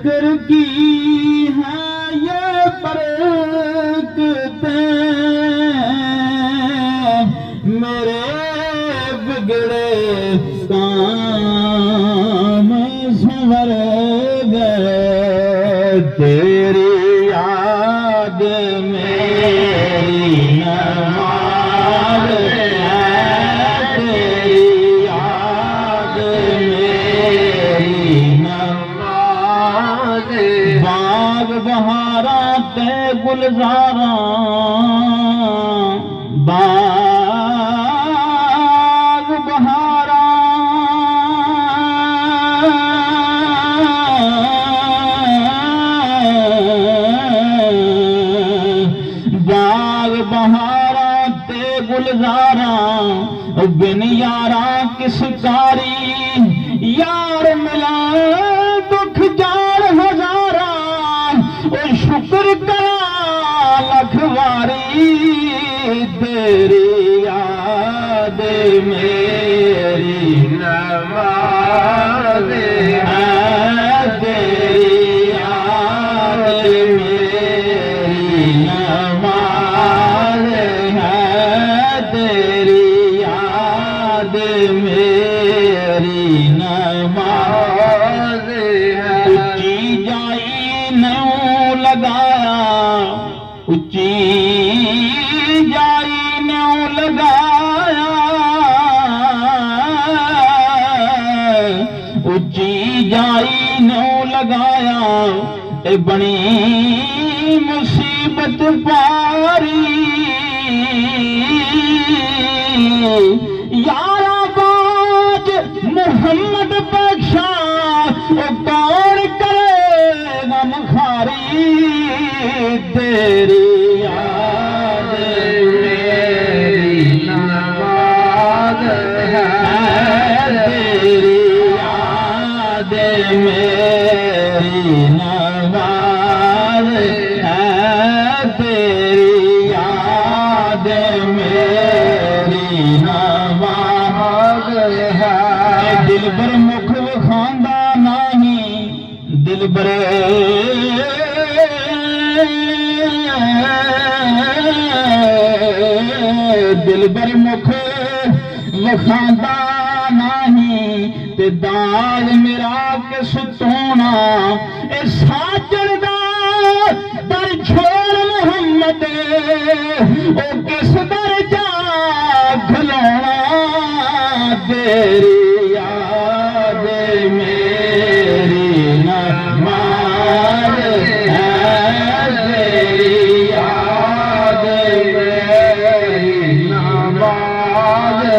ذکر کی ہے یہ برکتیں میرے بگڑے کام سنور گئے تیری یاد میری نماز ہے تیری یاد میری نماز باغ بہارا تے گلزاراں باغ بہارا باغ بہارا تے گلزاراں بن یارا کس کاری یار ملا دکھ جار ہزارا او شکر کرا لکھ واری تیری یاد میری نماز ہے تیری یاد میری نماز ہے تیری یاد میری نماز ہے اچھی جائی نیوں لگایا اچھی جائی نیوں لگایا اچھی جائی نیوں لگایا اے بنی مصیبت پاری یارا باج محمد بخشا او کون کرے غم خاری تیری یاد میری نماز ہے تیری یاد میری نماز ہے تیری یاد میری نماز ہے دل بر مکھ وکھاندا نہیں دل بر دل بر مکھ وکھاندا نہیں تے داغ میرا کے ستونا اے ساجن دا در چھوڑ محمد او کس در جا گھلونا تیری یاد میری نماز ہے تیری یاد میری نماز ہے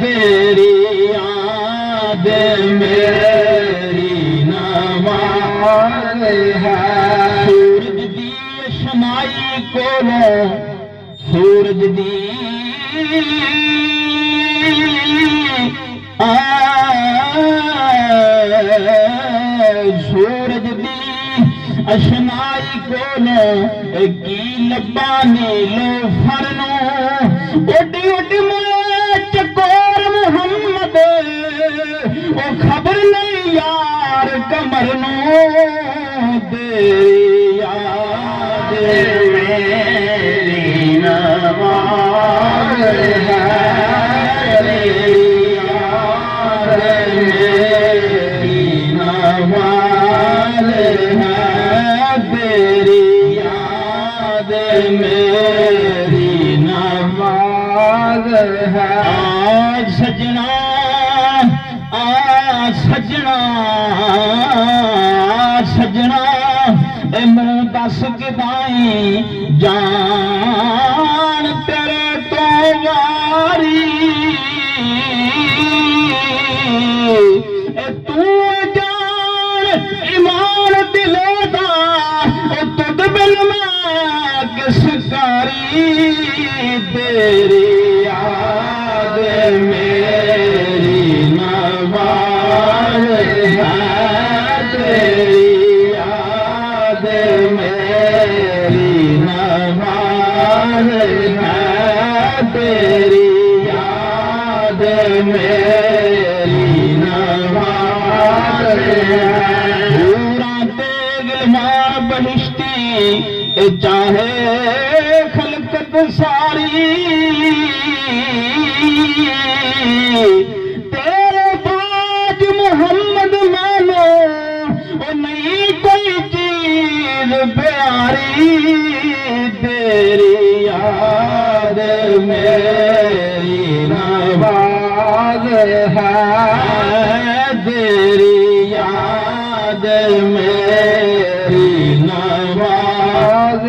تیری یاد میری نماز ہے سورج دی شنائی کولوں سورج دی سورج دی اشنائی کولوں کی لبانی لو فرنو اڈی اڈی میں چکور محمد او خبر نہیں یار کمر نو تیری یاد میری نماز ہے تیری یاد میری نماز ہے تیری یاد میری نماز ہے آج سجنا سجنا سجنا اے منہ دس کدائیں جان تیرے تو واری اے تو جان ایمان دلے دا اے تد بل میں کس کاری تیری یاد میری نماز ہے تیری یاد میری نماز ہے تیری یاد میری نماز ہے بہشتی چاہے خلقت ساری تیرے باج محمد مانو وہ نہیں کوئی چیز پیاری تیری یاد میری نواز ہے تیری یاد میری نواز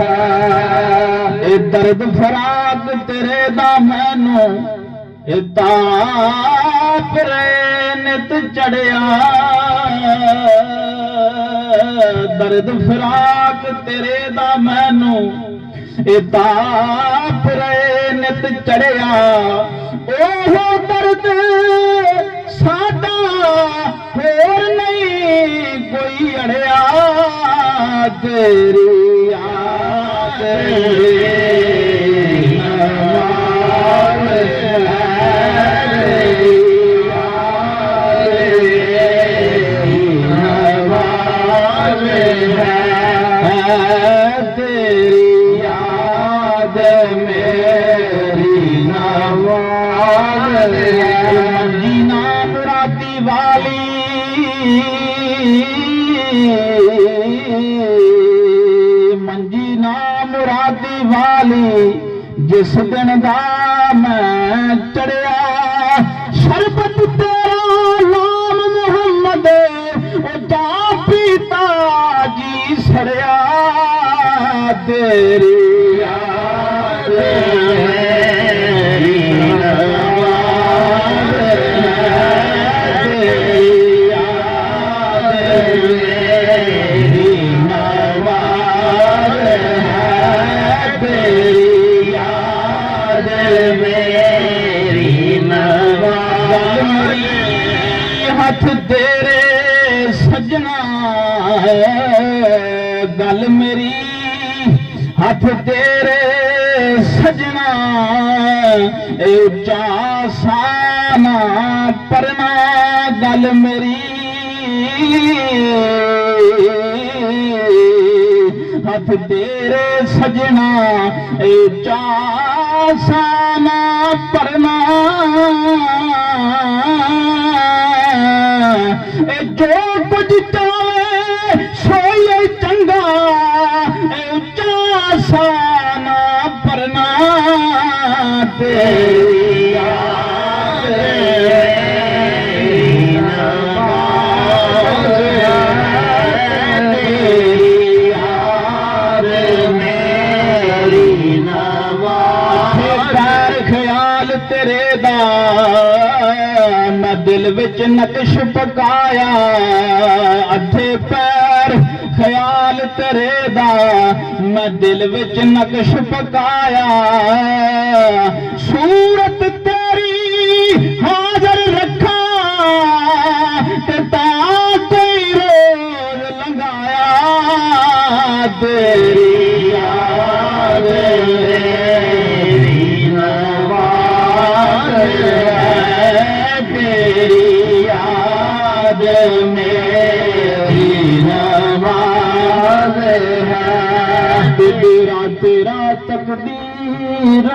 ہے درد فراق تیرے دا مینو تاپ نت چڑھیا درد فراق تیرے دا مینو تاپ نت چڑھیا اوہ درد ساڈا ہور نہیں کوئی اڑیا تیری یاد منجی نام مرادی والی جس دن دا میں چڑھیا شربت تیرا نام محمد جا پیتا جی سڑیا تیری یاد تیرے سجنا گل میری ہاتھ تیرے سجنا اچا سانا پرنا گل میری ہاتھ تیرے سجنا اچا سانا پرنا جو کچھ چاہے سوئی چنگا اچا سانا پرنا تیری یاد میری نواز خیال تیرے دا میں دل وچ نقش پکایا ادھے پیر خیال تیرے دا میں دل وچ نقش پکایا صورت تیری حاضر رکھا تا کوئی روز لنگایا تیری یاد میری نواز تیری یاد میری نواز ہے تیرا تیرا تقدیر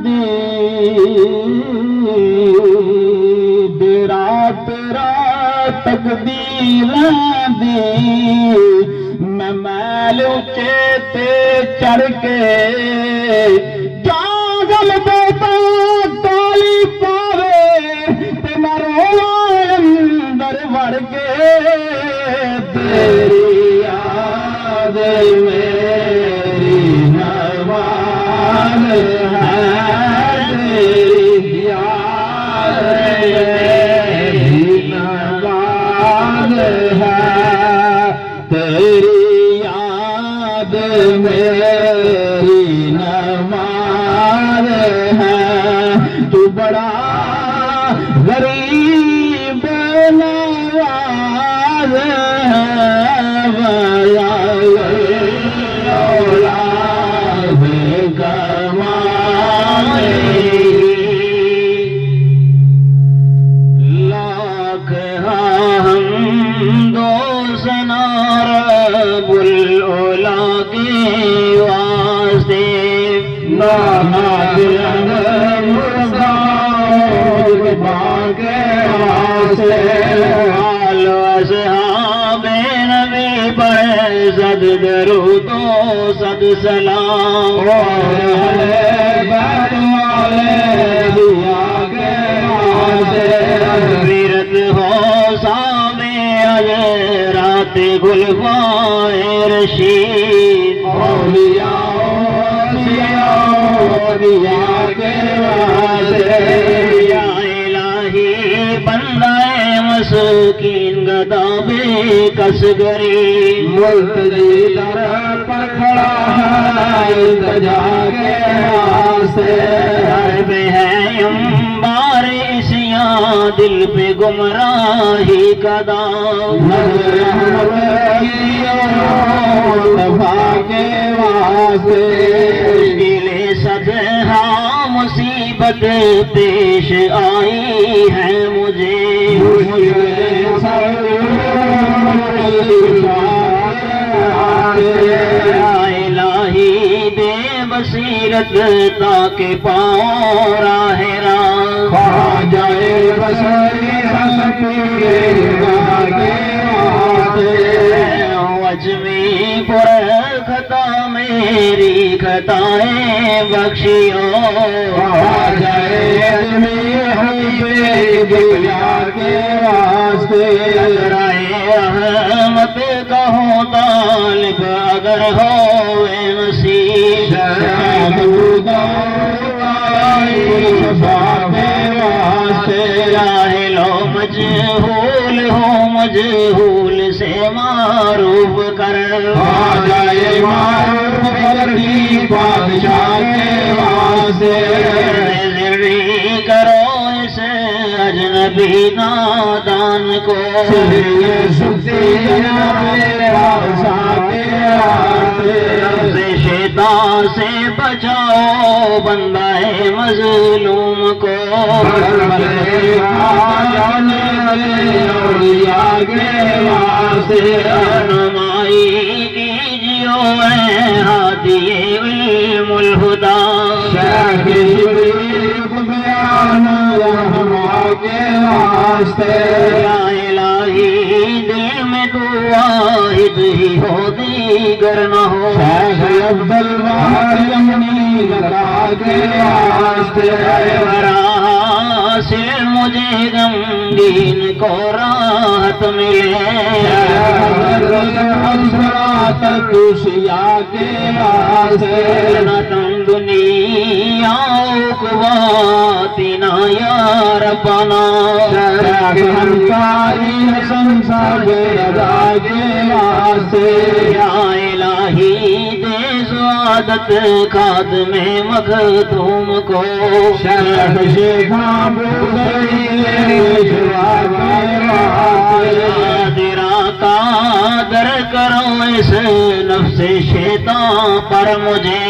دی تیرا تیرا تقدیر دی میں میل اونچے تے چڑھ کے جاگل دیتا تالی پاوے تے مرو اندر وڑ کے تیری یاد میری نواز ہے تیری یاد میری نواز ہے تیری یاد میری نواز ہے تو بڑا غریب نواز ہے لاکھ ہم دو سنا رب سلام ویرت ہو سامے رات گلفائے رشید یا الہی بندہ مسکین گدا بے کس گری ملتجی در پر کھڑا ہے التجا کے واسطے درب ہے امبار اسیاں دل پہ گمراہی کا داغ نظر رحمت دفاع کے واسطے مشکل صدہا مصیبت پیش آئی ہے مجھے الہی دے بصیرت تاکہ پاؤں راہ راہ جائے وجمی پر خطا میری خطائیں بخشیو جائے کے واسطے رائے احمد کہو طالب اگر ہو مسیح جاہل و مجہول ہو مجہول سے معروف کر جائے بادشاہ کے واسطے کرو اس اجنبی نادان کو شیطان سے بچاؤ بندہ مظلوم کو رہنمائی کیجیو اے ہادی علم الہدا یا الہی دل میں تو واحد ہی ہو دیگر نہ ہو حاصل مجھے غمگین کو راحت ملے نہ تم دنیا اقباتنا یا ربنا یا الہی دے سعادت خادم مخدوم کو قادرہ قادر کرو اس نفس شیطان پر مجھے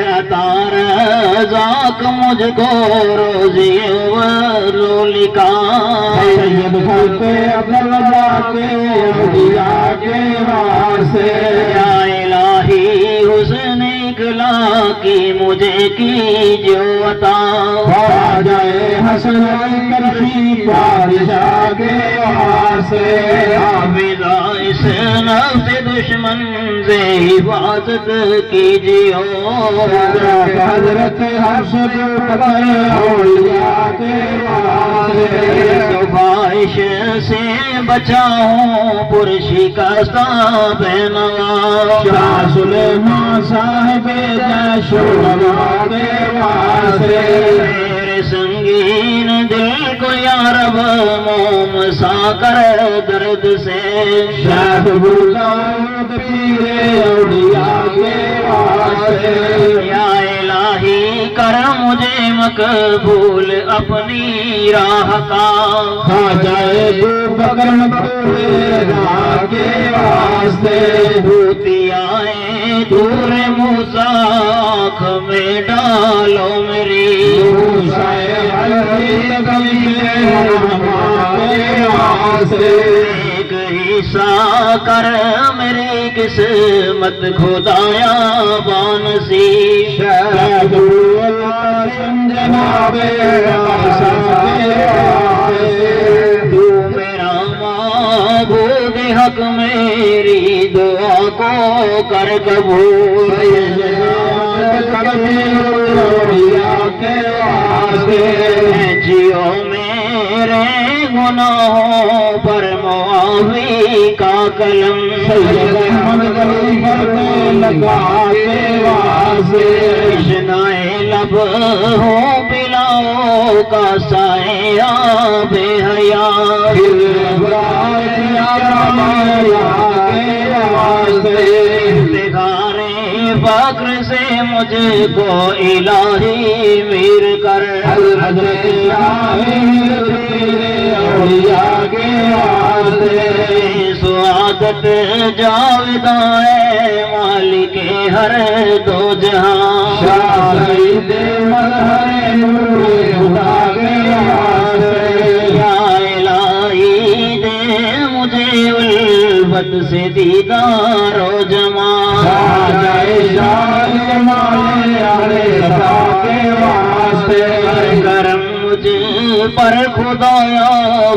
عطا رزاق مجھ کو روزی لکھا یا الہی حسن اخلاقی مجھے کیجو عطا جائے حسن کرفی بادشاہ کے واسطے حافظہ اس نفس دشمن سے حفاظت کیجیو حضرت حسد اولیاء کے واسطے خواہش سے بچاؤں پرشکستہ بینوا شاہ سلیمان صاحب جیش العلماء کے واسطے میرے سنگین دل کو یا رب موم سا کر درد سے شاہ بلدان پیر اولیاء کے واسطے یا الہی کر مجھے مقبول اپنی راہ کا جائے تو بکر مقبول راہ کے واسطے بھوتی آئے دور موسیٰ آنکھ میں ڈالو میری ایک حصہ کر میری قسمت خدایا بانسی تو میرا معبود حق میری دعا کو کر قبول جیو میرے گناہوں پر معافی کا قلم تشنائے لب ہو پلاؤ کا سایہ بے حیا افتخارِ فخر سے مجھ کو الہی میر کر سعادت جاوداں ہے مالک ہر دو جہاں یا الہی دے مجھے الفت سے دیدار و جمال کرم مجھ پر خدایا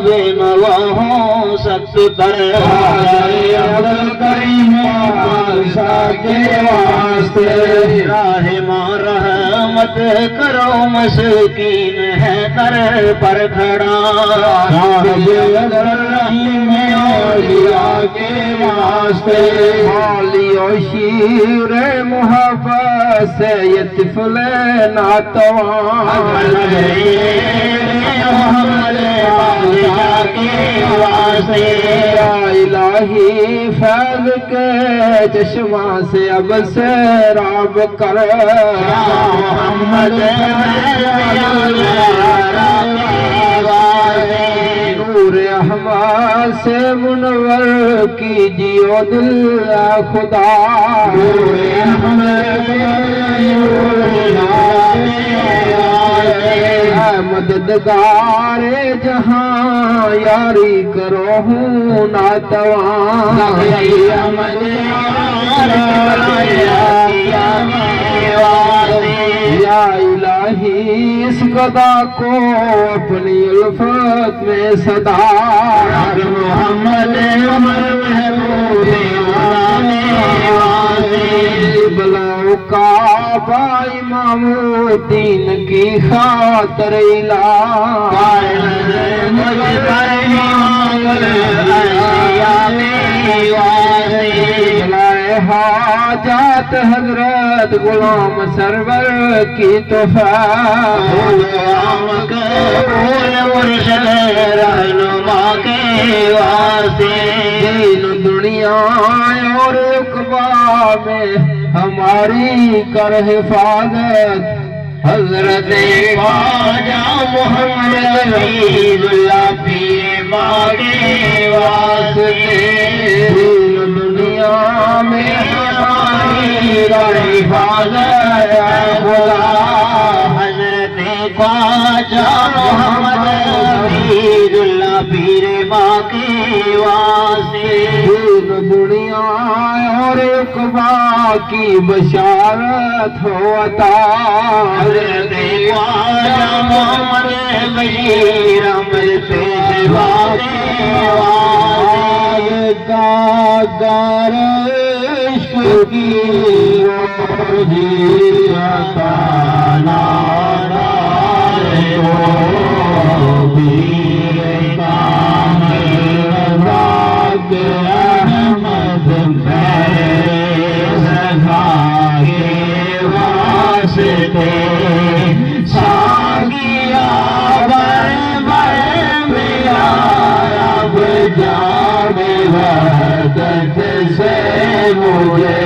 بے نوا ہوں سخت کر راہ ماں رحمت کرو مسکین ہے در پر کھڑا شیر محبت سے یہ طفل ناتوان یا الہی فیض کے چشمہ سے اب سیراب کر محمد نور احمد سے منور کیجیو دل خدا مددگار جہاں یاری کرو ہوں ناتوان یا الہی اس قضا کو اپنی الفت میں صدا محمد بلاؤ کعبہ امام الدین کی خاطر حاجات حضرت غلام سرور کی مرشد رہنما کے واسطے دین دنیا اور عقبہ میں ہماری کر حفاظت حضرت خواجہ محمد عید اللہ پیر ماں کے واسطے دین دنیا میں ہماری کر حفاظت خدا حضرت خواجہ محمد عید اللہ پیر ماں کے واسطے دین دنیا اور عقبہ کی بشارت ہو عطا حضرت خواجہ محمد بشیر احمد پیشوا کے واسطے داغدار عشق کی روزی عطا نارائ ہو پیر کامل رضا کے احمد فیض خاں کے واسطے ساقیا بر بر میرا رب جام وحدت سے مجھے